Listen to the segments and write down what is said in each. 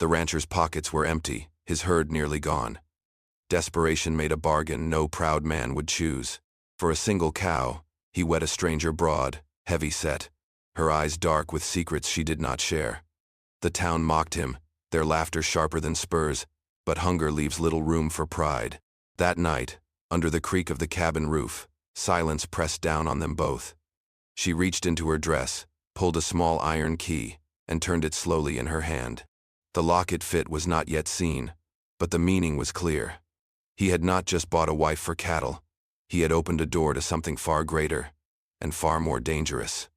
The rancher's pockets were empty, his herd nearly gone. Desperation made a bargain no proud man would choose. For a single cow, he wed a stranger broad, heavy-set, her eyes dark with secrets she did not share. The town mocked him, their laughter sharper than spurs, but hunger leaves little room for pride. That night, under the creak of the cabin roof, silence pressed down on them both. She reached into her dress, pulled a small iron key, and turned it slowly in her hand. The lock it fit was not yet seen, but the meaning was clear. He had not just bought a wife for cattle, he had opened a door to something far greater and far more dangerous.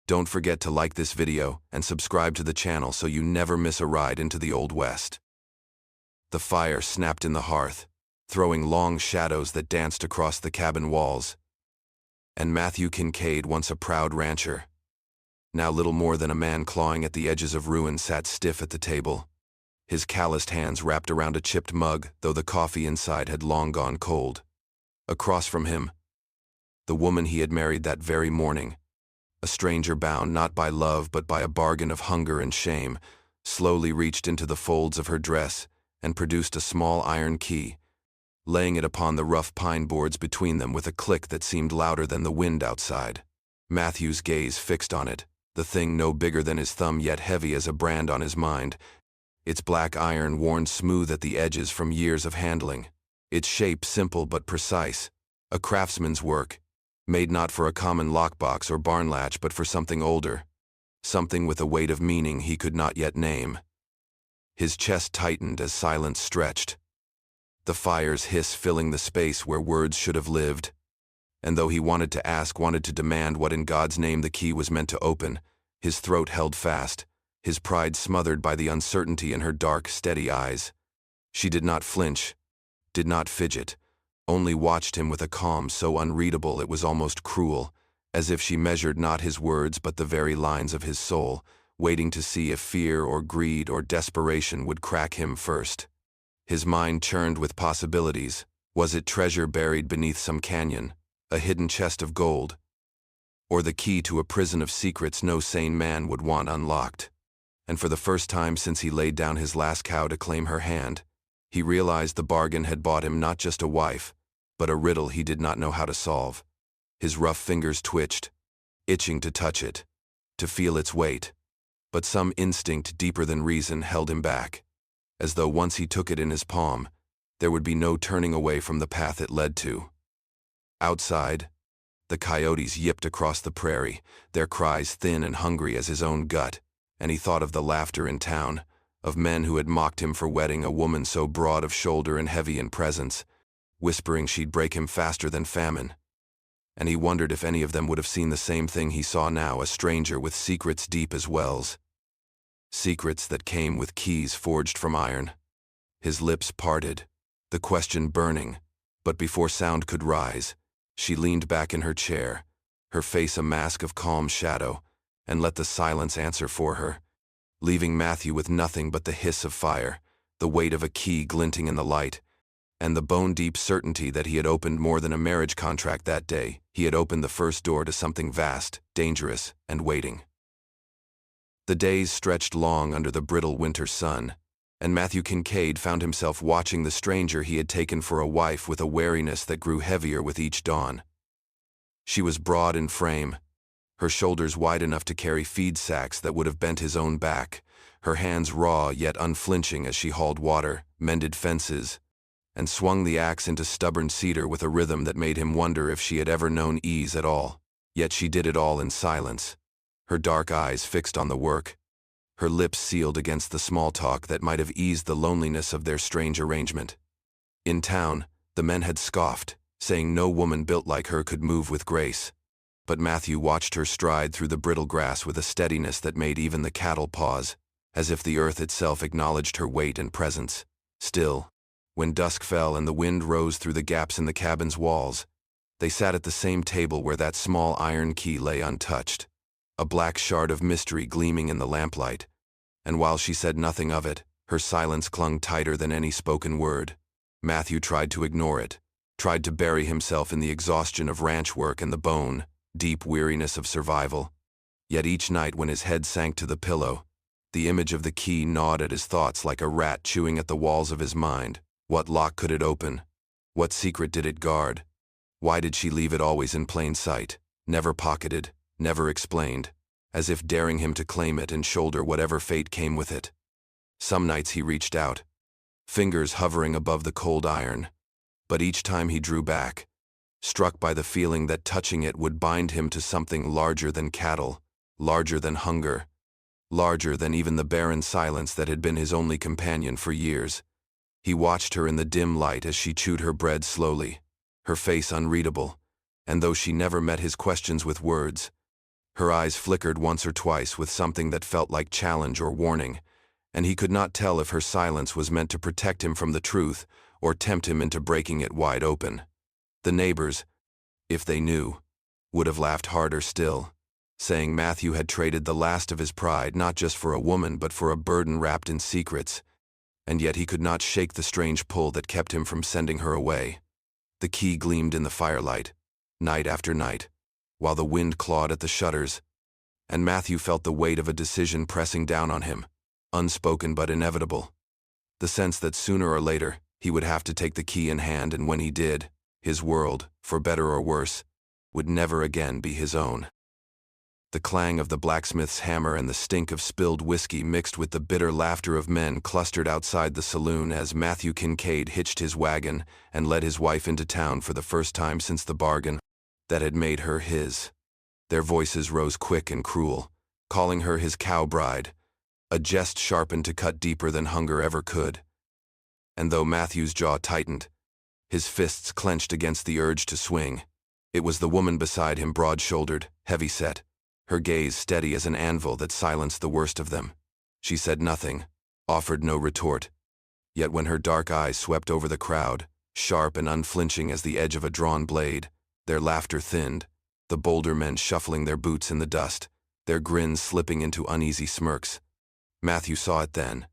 Don't forget to like this video and subscribe to the channel so you never miss a ride into the Old West. The fire snapped in the hearth, throwing long shadows that danced across the cabin walls. And Matthew Kincaid, once a proud rancher, now little more than a man clawing at the edges of ruin, sat stiff at the table, his calloused hands wrapped around a chipped mug, though the coffee inside had long gone cold. Across from him, the woman he had married that very morning, a stranger bound not by love but by a bargain of hunger and shame, slowly reached into the folds of her dress and produced a small iron key, laying it upon the rough pine boards between them with a click that seemed louder than the wind outside. Matthew's gaze fixed on it, the thing no bigger than his thumb yet heavy as a brand on his mind, its black iron worn smooth at the edges from years of handling, its shape simple but precise, a craftsman's work, made not for a common lockbox or barn latch but for something older, something with a weight of meaning he could not yet name. His chest tightened as silence stretched, the fire's hiss filling the space where words should have lived. And though he wanted to ask, wanted to demand what in God's name the key was meant to open, his throat held fast, his pride smothered by the uncertainty in her dark, steady eyes. She did not flinch, did not fidget, only watched him with a calm so unreadable it was almost cruel, as if she measured not his words but the very lines of his soul, waiting to see if fear or greed or desperation would crack him first. His mind churned with possibilities. Was it treasure buried beneath some canyon, a hidden chest of gold, or the key to a prison of secrets no sane man would want unlocked? And for the first time since he laid down his last cow to claim her hand, he realized the bargain had bought him not just a wife, but a riddle he did not know how to solve. His rough fingers twitched, itching to touch it, to feel its weight, but some instinct deeper than reason held him back, as though once he took it in his palm, there would be no turning away from the path it led to. Outside, the coyotes yipped across the prairie, their cries thin and hungry as his own gut, and he thought of the laughter in town, of men who had mocked him for wedding a woman so broad of shoulder and heavy in presence, whispering she'd break him faster than famine. And he wondered if any of them would have seen the same thing he saw now, a stranger with secrets deep as wells. Secrets that came with keys forged from iron. His lips parted, the question burning, but before sound could rise, she leaned back in her chair, her face a mask of calm shadow, and let the silence answer for her, leaving Matthew with nothing but the hiss of fire, the weight of a key glinting in the light, and the bone-deep certainty that he had opened more than a marriage contract that day. He had opened the first door to something vast, dangerous, and waiting. The days stretched long under the brittle winter sun, and Matthew Kincaid found himself watching the stranger he had taken for a wife with a wariness that grew heavier with each dawn. She was broad in frame, her shoulders wide enough to carry feed sacks that would have bent his own back, her hands raw yet unflinching as she hauled water, mended fences, and swung the axe into stubborn cedar with a rhythm that made him wonder if she had ever known ease at all. Yet she did it all in silence, her dark eyes fixed on the work, her lips sealed against the small talk that might have eased the loneliness of their strange arrangement. In town, the men had scoffed, saying no woman built like her could move with grace. But Matthew watched her stride through the brittle grass with a steadiness that made even the cattle pause, as if the earth itself acknowledged her weight and presence. Still, when dusk fell and the wind rose through the gaps in the cabin's walls, they sat at the same table where that small iron key lay untouched, a black shard of mystery gleaming in the lamplight, and while she said nothing of it, her silence clung tighter than any spoken word. Matthew tried to ignore it, tried to bury himself in the exhaustion of ranch work and the bone, deep weariness of survival. Yet each night when his head sank to the pillow, The image of the key gnawed at his thoughts like a rat chewing at the walls of his mind. What lock could it open? What secret did it guard? Why did she leave it always in plain sight, never pocketed, never explained, as if daring him to claim it and shoulder whatever fate came with it? Some nights he reached out, fingers hovering above the cold iron, but each time he drew back, struck by the feeling that touching it would bind him to something larger than cattle, larger than hunger, larger than even the barren silence that had been his only companion for years. He watched her in the dim light as she chewed her bread slowly, her face unreadable, and though she never met his questions with words, her eyes flickered once or twice with something that felt like challenge or warning, and he could not tell if her silence was meant to protect him from the truth or tempt him into breaking it wide open. The neighbors, if they knew, would have laughed harder still, saying Matthew had traded the last of his pride not just for a woman but for a burden wrapped in secrets, and yet he could not shake the strange pull that kept him from sending her away. The key gleamed in the firelight, night after night, while the wind clawed at the shutters, and Matthew felt the weight of a decision pressing down on him, unspoken but inevitable. The sense that sooner or later he would have to take the key in hand, and when he did, his world, for better or worse, would never again be his own. The clang of the blacksmith's hammer and the stink of spilled whiskey mixed with the bitter laughter of men clustered outside the saloon as Matthew Kincaid hitched his wagon and led his wife into town for the first time since the bargain that had made her his. Their voices rose quick and cruel, calling her his cow bride, a jest sharpened to cut deeper than hunger ever could. And though Matthew's jaw tightened, his fists clenched against the urge to swing, it was the woman beside him, broad-shouldered, heavy-set, her gaze steady as an anvil that silenced the worst of them. She said nothing, offered no retort, yet when her dark eyes swept over the crowd, sharp and unflinching as the edge of a drawn blade, their laughter thinned, the bolder men shuffling their boots in the dust, their grins slipping into uneasy smirks. Matthew saw it then.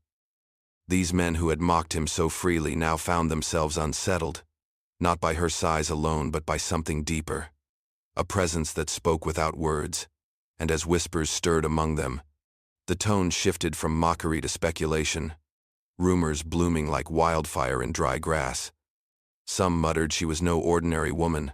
These men who had mocked him so freely now found themselves unsettled, not by her size alone but by something deeper, a presence that spoke without words, and as whispers stirred among them, the tone shifted from mockery to speculation, rumors blooming like wildfire in dry grass. Some muttered she was no ordinary woman,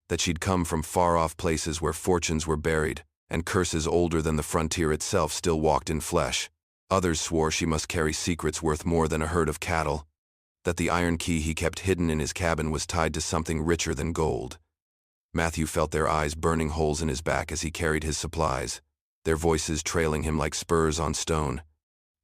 that she'd come from far-off places where fortunes were buried, and curses older than the frontier itself still walked in flesh. Others swore she must carry secrets worth more than a herd of cattle, that the iron key he kept hidden in his cabin was tied to something richer than gold. Matthew felt their eyes burning holes in his back as he carried his supplies, their voices trailing him like spurs on stone,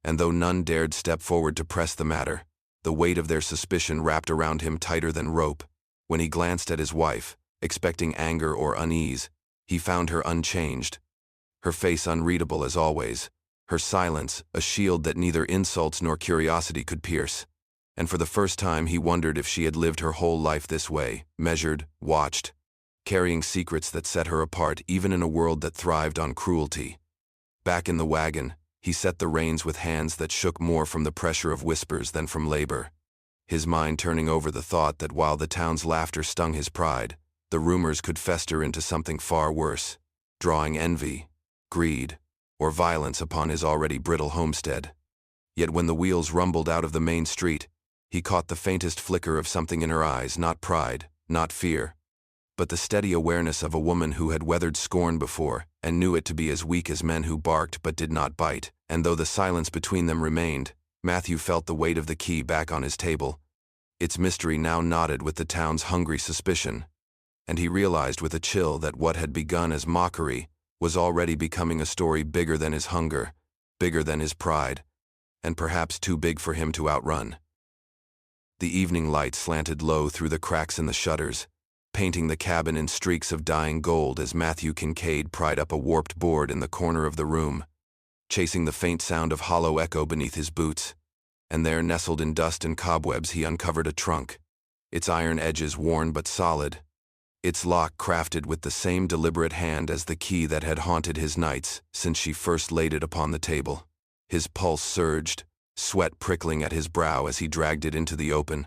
and though none dared step forward to press the matter, the weight of their suspicion wrapped around him tighter than rope. When he glanced at his wife, expecting anger or unease, he found her unchanged, her face unreadable as always, her silence a shield that neither insults nor curiosity could pierce. And for the first time he wondered if she had lived her whole life this way, measured, watched, carrying secrets that set her apart even in a world that thrived on cruelty. Back in the wagon, he set the reins with hands that shook more from the pressure of whispers than from labor, his mind turning over the thought that while the town's laughter stung his pride, the rumors could fester into something far worse, drawing envy, greed, or violence upon his already brittle homestead. Yet when the wheels rumbled out of the main street, he caught the faintest flicker of something in her eyes, not pride, not fear, but the steady awareness of a woman who had weathered scorn before and knew it to be as weak as men who barked but did not bite. And though the silence between them remained, Matthew felt the weight of the key back on his table. Its mystery now knotted with the town's hungry suspicion, and he realized with a chill that what had begun as mockery was already becoming a story bigger than his hunger, bigger than his pride, and perhaps too big for him to outrun. The evening light slanted low through the cracks in the shutters, painting the cabin in streaks of dying gold as Matthew Kincaid pried up a warped board in the corner of the room, chasing the faint sound of hollow echo beneath his boots, and there, nestled in dust and cobwebs, he uncovered a trunk, its iron edges worn but solid, its lock crafted with the same deliberate hand as the key that had haunted his nights since she first laid it upon the table. His pulse surged, sweat prickling at his brow as he dragged it into the open,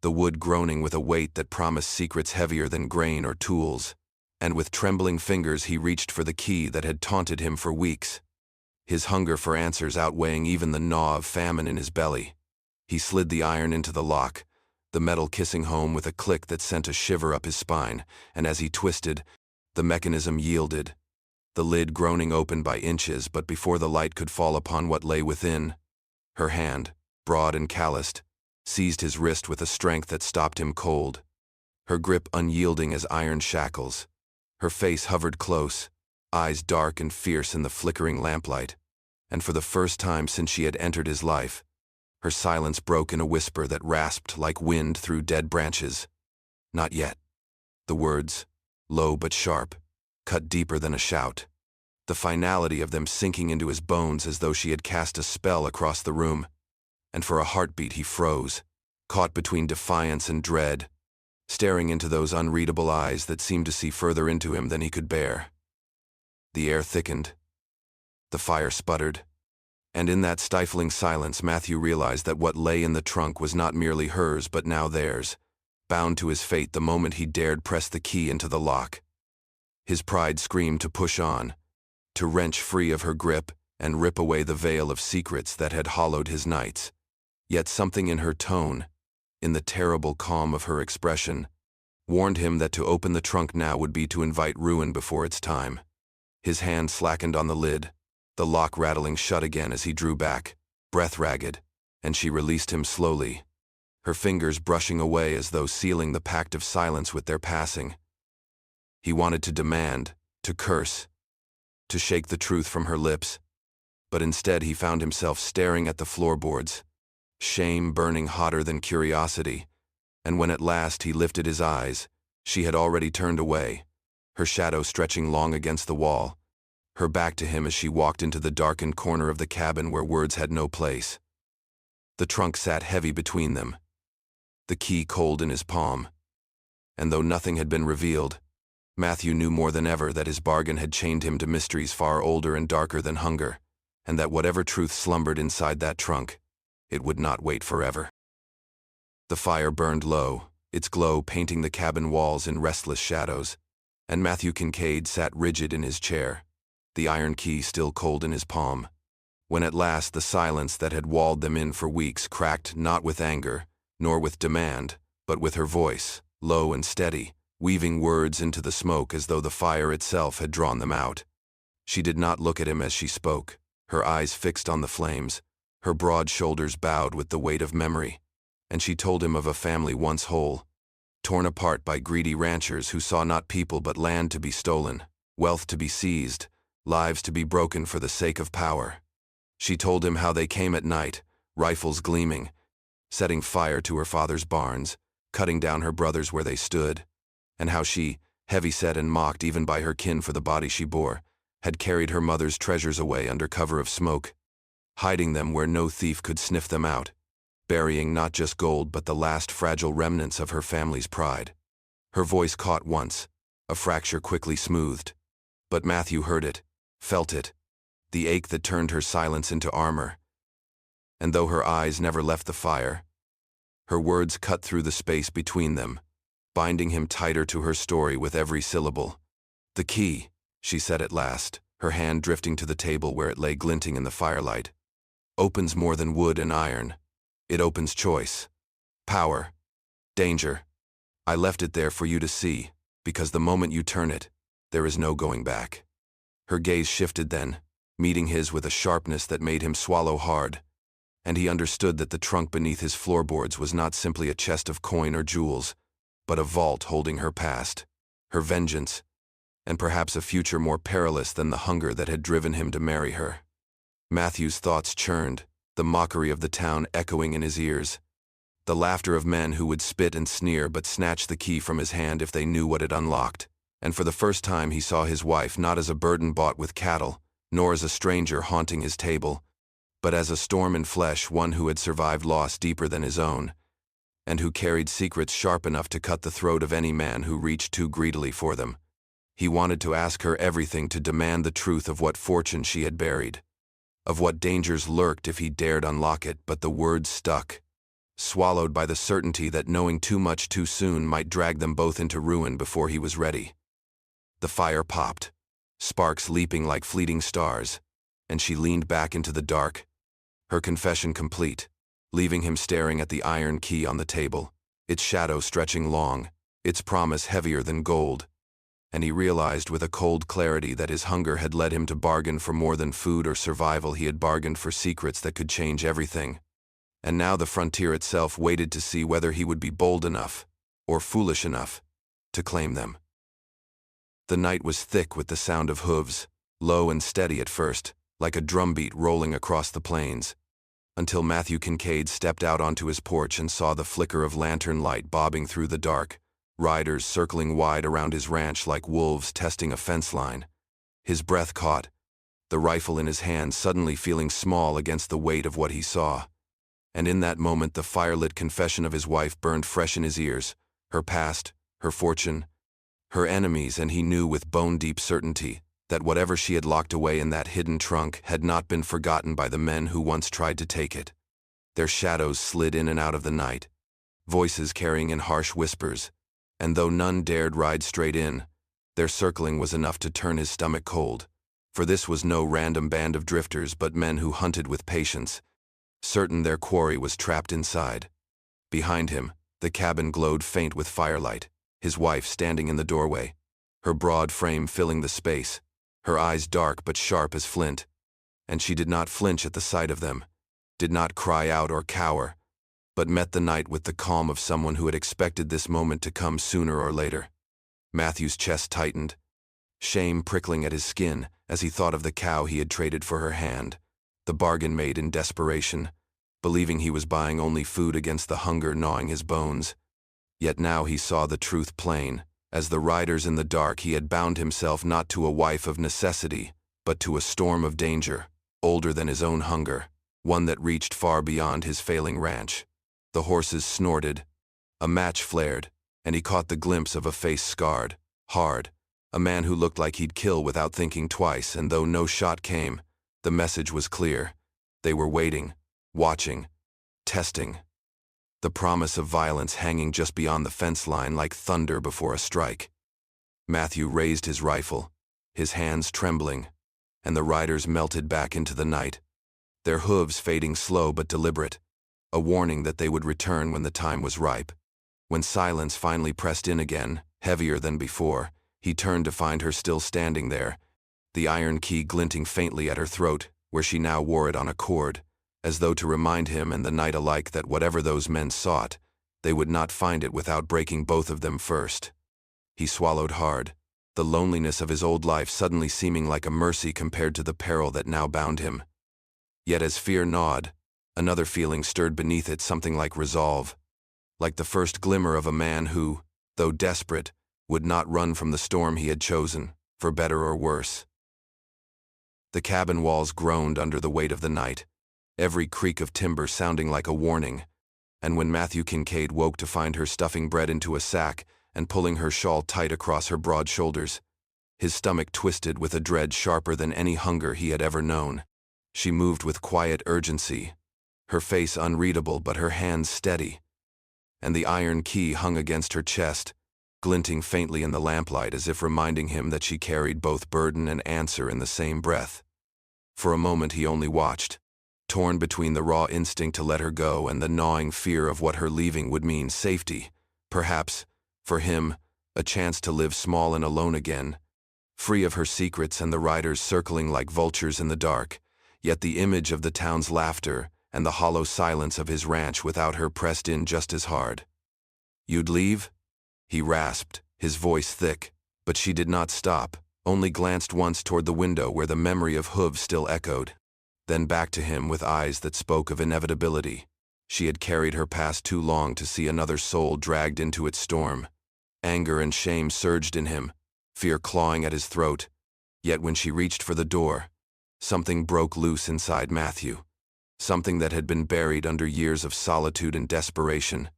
the wood groaning with a weight that promised secrets heavier than grain or tools, and with trembling fingers he reached for the key that had taunted him for weeks. his hunger for answers outweighing even the gnaw of famine in his belly. He slid the iron into the lock, the metal kissing home with a click that sent a shiver up his spine, and as he twisted, the mechanism yielded, the lid groaning open by inches, but before the light could fall upon what lay within, her hand, broad and calloused, seized his wrist with a strength that stopped him cold, her grip unyielding as iron shackles. Her face hovered close, eyes dark and fierce in the flickering lamplight, and for the first time since she had entered his life, her silence broke in a whisper that rasped like wind through dead branches. "Not yet." The words, low but sharp, cut deeper than a shout, the finality of them sinking into his bones as though she had cast a spell across the room, and for a heartbeat he froze, caught between defiance and dread, staring into those unreadable eyes that seemed to see further into him than he could bear. The air thickened. The fire sputtered. And in that stifling silence, Matthew realized that what lay in the trunk was not merely hers but now theirs, bound to his fate the moment he dared press the key into the lock. His pride screamed to push on, to wrench free of her grip and rip away the veil of secrets that had hollowed his nights. Yet something in her tone, in the terrible calm of her expression, warned him that to open the trunk now would be to invite ruin before its time. His hand slackened on the lid, the lock rattling shut again as he drew back, breath ragged, and she released him slowly, her fingers brushing away as though sealing the pact of silence with their passing. He wanted to demand, to curse, to shake the truth from her lips, but instead he found himself staring at the floorboards, shame burning hotter than curiosity, and when at last he lifted his eyes, she had already turned away, her shadow stretching long against the wall, her back to him as she walked into the darkened corner of the cabin where words had no place. The trunk sat heavy between them, the key cold in his palm, and though nothing had been revealed, Matthew knew more than ever that his bargain had chained him to mysteries far older and darker than hunger, and that whatever truth slumbered inside that trunk, it would not wait forever. The fire burned low, its glow painting the cabin walls in restless shadows, and Matthew Kincaid sat rigid in his chair, the iron key still cold in his palm, when at last the silence that had walled them in for weeks cracked not with anger, nor with demand, but with her voice, low and steady, weaving words into the smoke as though the fire itself had drawn them out. She did not look at him as she spoke, her eyes fixed on the flames, her broad shoulders bowed with the weight of memory, and she told him of a family once whole, torn apart by greedy ranchers who saw not people but land to be stolen, wealth to be seized, lives to be broken for the sake of power. She told him how they came at night, rifles gleaming, setting fire to her father's barns, cutting down her brothers where they stood, and how she, heavy-set and mocked even by her kin for the body she bore, had carried her mother's treasures away under cover of smoke, hiding them where no thief could sniff them out, burying not just gold but the last fragile remnants of her family's pride. Her voice caught once, a fracture quickly smoothed, but Matthew heard it, felt it, the ache that turned her silence into armor. And though her eyes never left the fire, her words cut through the space between them, binding him tighter to her story with every syllable. "The key," she said at last, her hand drifting to the table where it lay glinting in the firelight, "opens more than wood and iron. It opens choice, power, danger. I left it there for you to see, because the moment you turn it, there is no going back." Her gaze shifted then, meeting his with a sharpness that made him swallow hard, and he understood that the trunk beneath his floorboards was not simply a chest of coin or jewels, but a vault holding her past, her vengeance, and perhaps a future more perilous than the hunger that had driven him to marry her. Matthew's thoughts churned, the mockery of the town echoing in his ears, the laughter of men who would spit and sneer but snatch the key from his hand if they knew what it unlocked. And for the first time he saw his wife not as a burden bought with cattle, nor as a stranger haunting his table, but as a storm in flesh, one who had survived loss deeper than his own, and who carried secrets sharp enough to cut the throat of any man who reached too greedily for them. He wanted to ask her everything, to demand the truth of what fortune she had buried, of what dangers lurked if he dared unlock it, but the words stuck, swallowed by the certainty that knowing too much too soon might drag them both into ruin before he was ready. The fire popped, sparks leaping like fleeting stars, and she leaned back into the dark, her confession complete, leaving him staring at the iron key on the table, its shadow stretching long, its promise heavier than gold. And he realized with a cold clarity that his hunger had led him to bargain for more than food or survival. He had bargained for secrets that could change everything. And now the frontier itself waited to see whether he would be bold enough, or foolish enough, to claim them. The night was thick with the sound of hooves, low and steady at first, like a drumbeat rolling across the plains, until Matthew Kincaid stepped out onto his porch and saw the flicker of lantern light bobbing through the dark, riders circling wide around his ranch like wolves testing a fence line. His breath caught, the rifle in his hand suddenly feeling small against the weight of what he saw. And in that moment the firelit confession of his wife burned fresh in his ears, her past, her fortune, her enemies, and he knew with bone-deep certainty that whatever she had locked away in that hidden trunk had not been forgotten by the men who once tried to take it. Their shadows slid in and out of the night, voices carrying in harsh whispers, and though none dared ride straight in, their circling was enough to turn his stomach cold, for this was no random band of drifters but men who hunted with patience, certain their quarry was trapped inside. Behind him, the cabin glowed faint with firelight, his wife standing in the doorway, her broad frame filling the space, her eyes dark but sharp as flint, and she did not flinch at the sight of them, did not cry out or cower, but met the night with the calm of someone who had expected this moment to come sooner or later. Matthew's chest tightened, shame prickling at his skin as he thought of the cow he had traded for her hand, the bargain made in desperation, believing he was buying only food against the hunger gnawing his bones. Yet now he saw the truth plain. As the riders in the dark, he had bound himself not to a wife of necessity, but to a storm of danger, older than his own hunger, one that reached far beyond his failing ranch. The horses snorted, a match flared, and he caught the glimpse of a face scarred, hard, a man who looked like he'd kill without thinking twice, and though no shot came, the message was clear. They were waiting, watching, testing. The promise of violence hanging just beyond the fence line like thunder before a strike. Matthew raised his rifle, his hands trembling, and the riders melted back into the night, their hooves fading slow but deliberate, a warning that they would return when the time was ripe. When silence finally pressed in again, heavier than before, he turned to find her still standing there, the iron key glinting faintly at her throat, where she now wore it on a cord, as though to remind him and the night alike that whatever those men sought, they would not find it without breaking both of them first. He swallowed hard, the loneliness of his old life suddenly seeming like a mercy compared to the peril that now bound him. Yet as fear gnawed, another feeling stirred beneath it, something like resolve, like the first glimmer of a man who, though desperate, would not run from the storm he had chosen, for better or worse. The cabin walls groaned under the weight of the night, every creak of timber sounding like a warning, and when Matthew Kincaid woke to find her stuffing bread into a sack and pulling her shawl tight across her broad shoulders, his stomach twisted with a dread sharper than any hunger he had ever known. She moved with quiet urgency, her face unreadable but her hands steady, and the iron key hung against her chest, glinting faintly in the lamplight as if reminding him that she carried both burden and answer in the same breath. For a moment he only watched, torn between the raw instinct to let her go and the gnawing fear of what her leaving would mean: safety, perhaps, for him, a chance to live small and alone again, free of her secrets and the riders circling like vultures in the dark, yet the image of the town's laughter and the hollow silence of his ranch without her pressed in just as hard. "You'd leave?" he rasped, his voice thick, but she did not stop, only glanced once toward the window where the memory of hooves still echoed, then back to him with eyes that spoke of inevitability. She had carried her past too long to see another soul dragged into its storm. Anger and shame surged in him, fear clawing at his throat. Yet when she reached for the door, something broke loose inside Matthew, something that had been buried under years of solitude and desperation.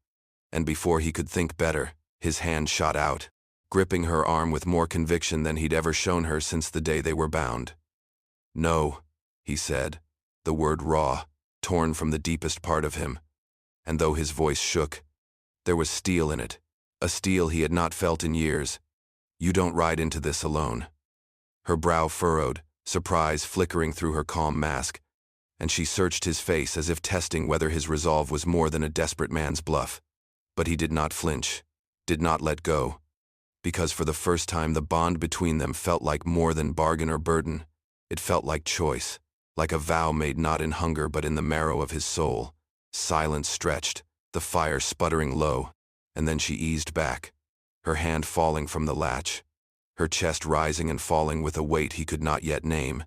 And before he could think better, his hand shot out, gripping her arm with more conviction than he'd ever shown her since the day they were bound. "No," he said, the word raw, torn from the deepest part of him, and though his voice shook, there was steel in it, a steel he had not felt in years. "You don't ride into this alone." Her brow furrowed, surprise flickering through her calm mask, and she searched his face as if testing whether his resolve was more than a desperate man's bluff. But he did not flinch, did not let go, because for the first time the bond between them felt like more than bargain or burden. It felt like choice, like a vow made not in hunger but in the marrow of his soul. Silence stretched, the fire sputtering low, and then she eased back, her hand falling from the latch, her chest rising and falling with a weight he could not yet name.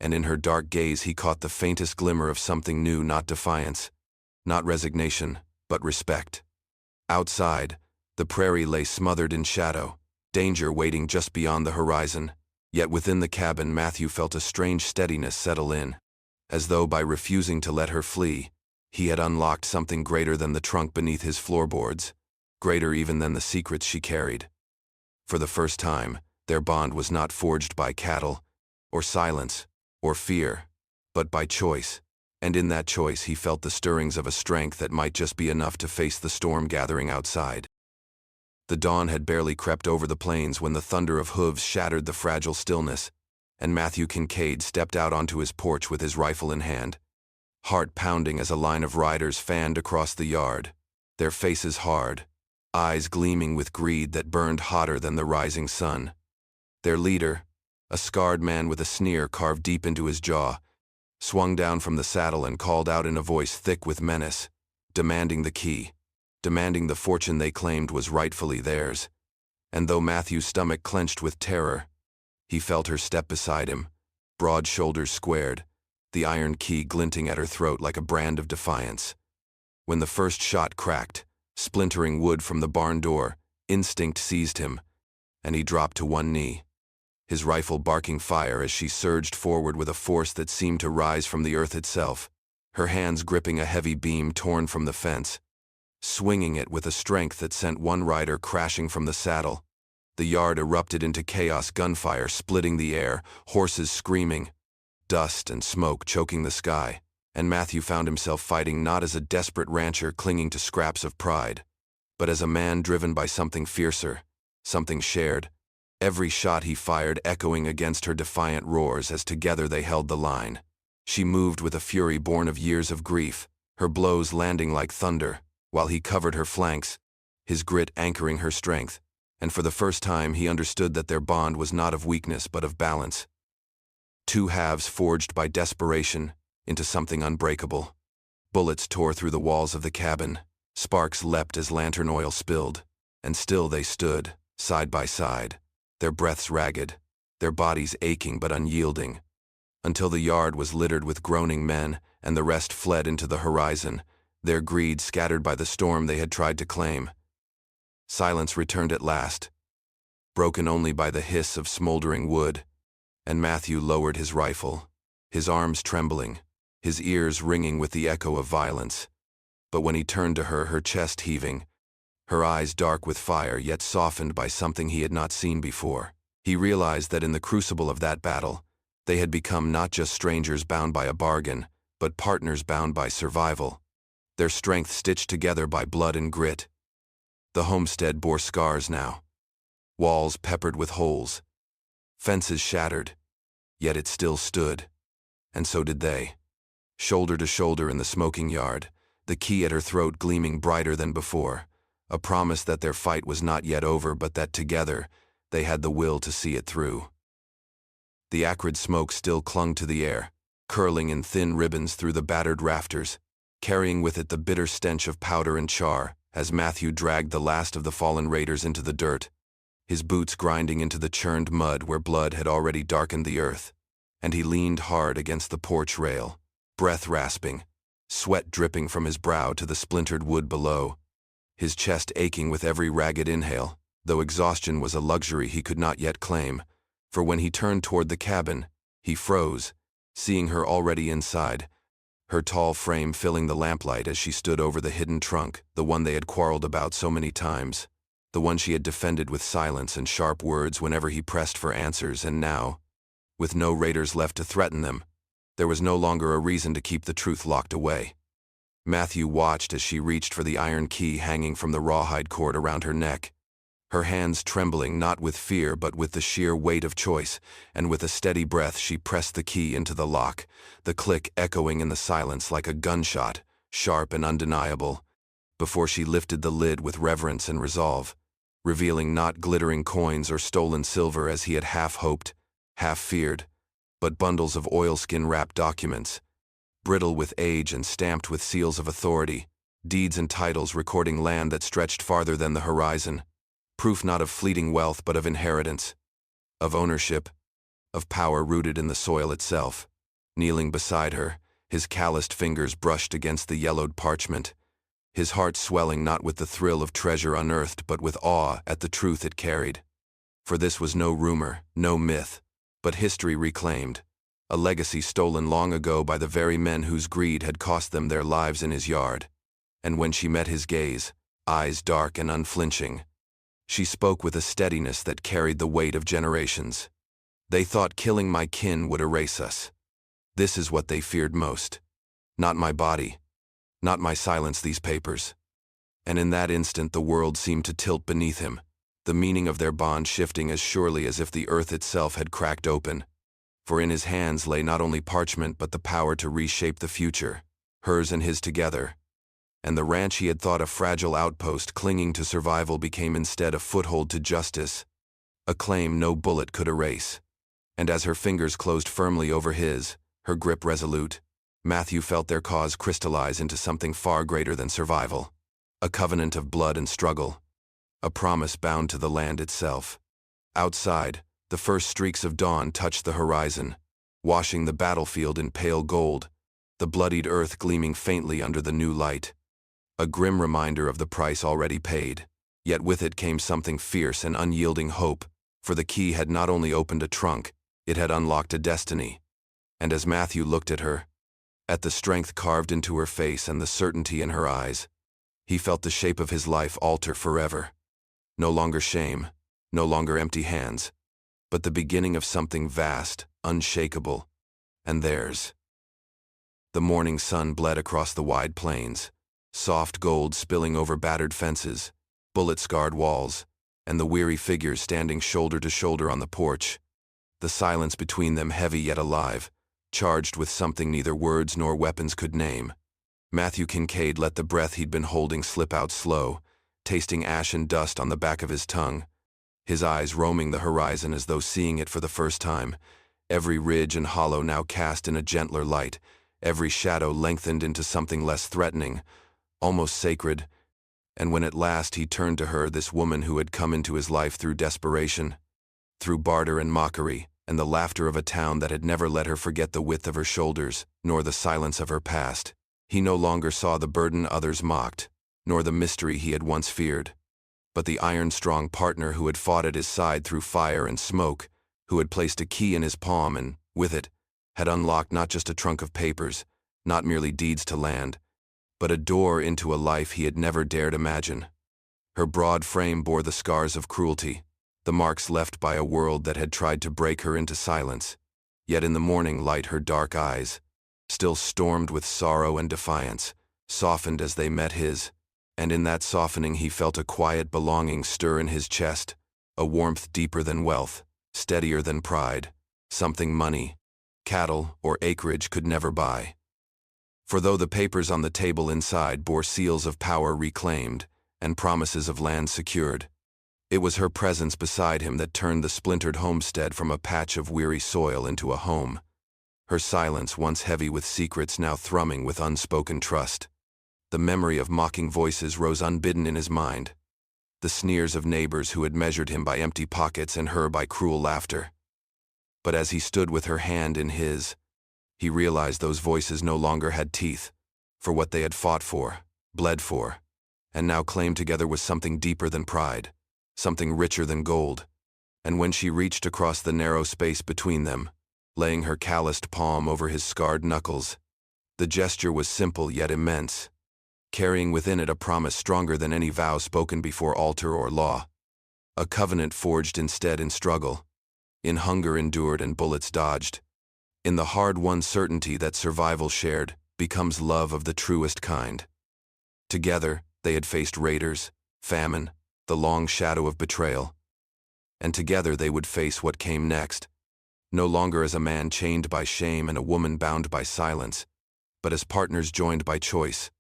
And in her dark gaze he caught the faintest glimmer of something new, not defiance, not resignation, but respect. Outside, the prairie lay smothered in shadow, danger waiting just beyond the horizon. Yet within the cabin Matthew felt a strange steadiness settle in, as though by refusing to let her flee, he had unlocked something greater than the trunk beneath his floorboards, greater even than the secrets she carried. For the first time, their bond was not forged by cattle, or silence, or fear, but by choice, and in that choice he felt the stirrings of a strength that might just be enough to face the storm gathering outside. The dawn had barely crept over the plains when the thunder of hooves shattered the fragile stillness, and Matthew Kincaid stepped out onto his porch with his rifle in hand, heart pounding as a line of riders fanned across the yard, their faces hard, eyes gleaming with greed that burned hotter than the rising sun. Their leader, a scarred man with a sneer carved deep into his jaw, swung down from the saddle and called out in a voice thick with menace, demanding the key, demanding the fortune they claimed was rightfully theirs. And though Matthew's stomach clenched with terror, he felt her step beside him, broad shoulders squared, the iron key glinting at her throat like a brand of defiance. When the first shot cracked, splintering wood from the barn door, instinct seized him, and he dropped to one knee, his rifle barking fire as she surged forward with a force that seemed to rise from the earth itself, her hands gripping a heavy beam torn from the fence, swinging it with a strength that sent one rider crashing from the saddle. The yard erupted into chaos, gunfire splitting the air, horses screaming, dust and smoke choking the sky, and Matthew found himself fighting not as a desperate rancher clinging to scraps of pride, but as a man driven by something fiercer, something shared, every shot he fired echoing against her defiant roars as together they held the line. She moved with a fury born of years of grief, her blows landing like thunder, while he covered her flanks, his grit anchoring her strength, and for the first time he understood that their bond was not of weakness but of balance. Two halves forged by desperation into something unbreakable. Bullets tore through the walls of the cabin, sparks leapt as lantern oil spilled, and still they stood, side by side, their breaths ragged, their bodies aching but unyielding, until the yard was littered with groaning men and the rest fled into the horizon, their greed scattered by the storm they had tried to claim. Silence returned at last, broken only by the hiss of smoldering wood, and Matthew lowered his rifle, his arms trembling, his ears ringing with the echo of violence. But when he turned to her, her chest heaving, her eyes dark with fire yet softened by something he had not seen before, he realized that in the crucible of that battle, they had become not just strangers bound by a bargain, but partners bound by survival, their strength stitched together by blood and grit. The homestead bore scars now, walls peppered with holes, fences shattered, yet it still stood, and so did they. Shoulder to shoulder in the smoking yard, the key at her throat gleaming brighter than before, a promise that their fight was not yet over but that together they had the will to see it through. The acrid smoke still clung to the air, curling in thin ribbons through the battered rafters, carrying with it the bitter stench of powder and char, as Matthew dragged the last of the fallen raiders into the dirt, his boots grinding into the churned mud where blood had already darkened the earth, and he leaned hard against the porch rail, breath rasping, sweat dripping from his brow to the splintered wood below, his chest aching with every ragged inhale, though exhaustion was a luxury he could not yet claim, for when he turned toward the cabin, he froze, seeing her already inside, her tall frame filling the lamplight as she stood over the hidden trunk, the one they had quarreled about so many times, the one she had defended with silence and sharp words whenever he pressed for answers, and now, with no raiders left to threaten them, there was no longer a reason to keep the truth locked away. Matthew watched as she reached for the iron key hanging from the rawhide cord around her neck, her hands trembling not with fear but with the sheer weight of choice, and with a steady breath she pressed the key into the lock, the click echoing in the silence like a gunshot, sharp and undeniable, before she lifted the lid with reverence and resolve, revealing not glittering coins or stolen silver as he had half hoped, half feared, but bundles of oilskin-wrapped documents, brittle with age and stamped with seals of authority, deeds and titles recording land that stretched farther than the horizon, proof not of fleeting wealth but of inheritance, of ownership, of power rooted in the soil itself. Kneeling beside her, his calloused fingers brushed against the yellowed parchment, his heart swelling not with the thrill of treasure unearthed but with awe at the truth it carried. For this was no rumor, no myth, but history reclaimed, a legacy stolen long ago by the very men whose greed had cost them their lives in his yard. And when she met his gaze, eyes dark and unflinching, she spoke with a steadiness that carried the weight of generations. They thought killing my kin would erase us. This is what they feared most. Not my body, not my silence, these papers. And in that instant the world seemed to tilt beneath him, the meaning of their bond shifting as surely as if the earth itself had cracked open. For in his hands lay not only parchment but the power to reshape the future, hers and his together. And the ranch he had thought a fragile outpost clinging to survival became instead a foothold to justice, a claim no bullet could erase. And as her fingers closed firmly over his, her grip resolute, Matthew felt their cause crystallize into something far greater than survival, a covenant of blood and struggle, a promise bound to the land itself. Outside, the first streaks of dawn touched the horizon, washing the battlefield in pale gold, the bloodied earth gleaming faintly under the new light. A grim reminder of the price already paid, yet with it came something fierce and unyielding hope, for the key had not only opened a trunk, it had unlocked a destiny. And as Matthew looked at her, at the strength carved into her face and the certainty in her eyes, he felt the shape of his life alter forever. No longer shame, no longer empty hands, but the beginning of something vast, unshakable, and theirs. The morning sun bled across the wide plains, soft gold spilling over battered fences, bullet-scarred walls, and the weary figures standing shoulder to shoulder on the porch, the silence between them heavy yet alive, charged with something neither words nor weapons could name. Matthew Kincaid let the breath he'd been holding slip out slow, tasting ash and dust on the back of his tongue, his eyes roaming the horizon as though seeing it for the first time, every ridge and hollow now cast in a gentler light, every shadow lengthened into something less threatening, almost sacred. And when at last he turned to her, this woman who had come into his life through desperation, through barter and mockery, and the laughter of a town that had never let her forget the width of her shoulders, nor the silence of her past, he no longer saw the burden others mocked, nor the mystery he had once feared, but the iron-strong partner who had fought at his side through fire and smoke, who had placed a key in his palm and, with it, had unlocked not just a trunk of papers, not merely deeds to land, but a door into a life he had never dared imagine. Her broad frame bore the scars of cruelty, the marks left by a world that had tried to break her into silence, yet in the morning light her dark eyes, still stormed with sorrow and defiance, softened as they met his, and in that softening he felt a quiet belonging stir in his chest, a warmth deeper than wealth, steadier than pride, something money, cattle, or acreage could never buy. For though the papers on the table inside bore seals of power reclaimed and promises of land secured, it was her presence beside him that turned the splintered homestead from a patch of weary soil into a home, her silence once heavy with secrets now thrumming with unspoken trust. The memory of mocking voices rose unbidden in his mind, the sneers of neighbors who had measured him by empty pockets and her by cruel laughter. But as he stood with her hand in his, he realized those voices no longer had teeth, for what they had fought for, bled for, and now claimed together was something deeper than pride, something richer than gold. And when she reached across the narrow space between them, laying her calloused palm over his scarred knuckles, the gesture was simple yet immense, carrying within it a promise stronger than any vow spoken before altar or law, a covenant forged instead in struggle, in hunger endured and bullets dodged, in the hard-won certainty that survival shared becomes love of the truest kind. Together, they had faced raiders, famine, the long shadow of betrayal. And together they would face what came next, no longer as a man chained by shame and a woman bound by silence, but as partners joined by choice,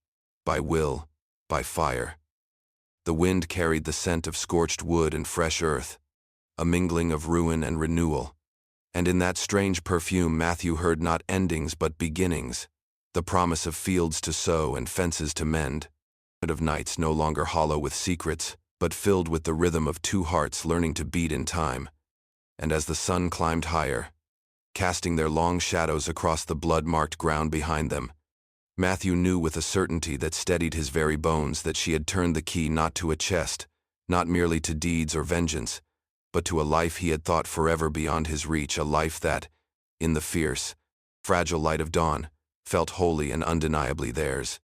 by will, by fire. The wind carried the scent of scorched wood and fresh earth, a mingling of ruin and renewal. And in that strange perfume Matthew heard not endings but beginnings, the promise of fields to sow and fences to mend, of nights no longer hollow with secrets, but filled with the rhythm of two hearts learning to beat in time. And as the sun climbed higher, casting their long shadows across the blood-marked ground behind them, Matthew knew with a certainty that steadied his very bones that she had turned the key not to a chest, not merely to deeds or vengeance, but to a life he had thought forever beyond his reach, a life that, in the fierce, fragile light of dawn, felt wholly and undeniably theirs.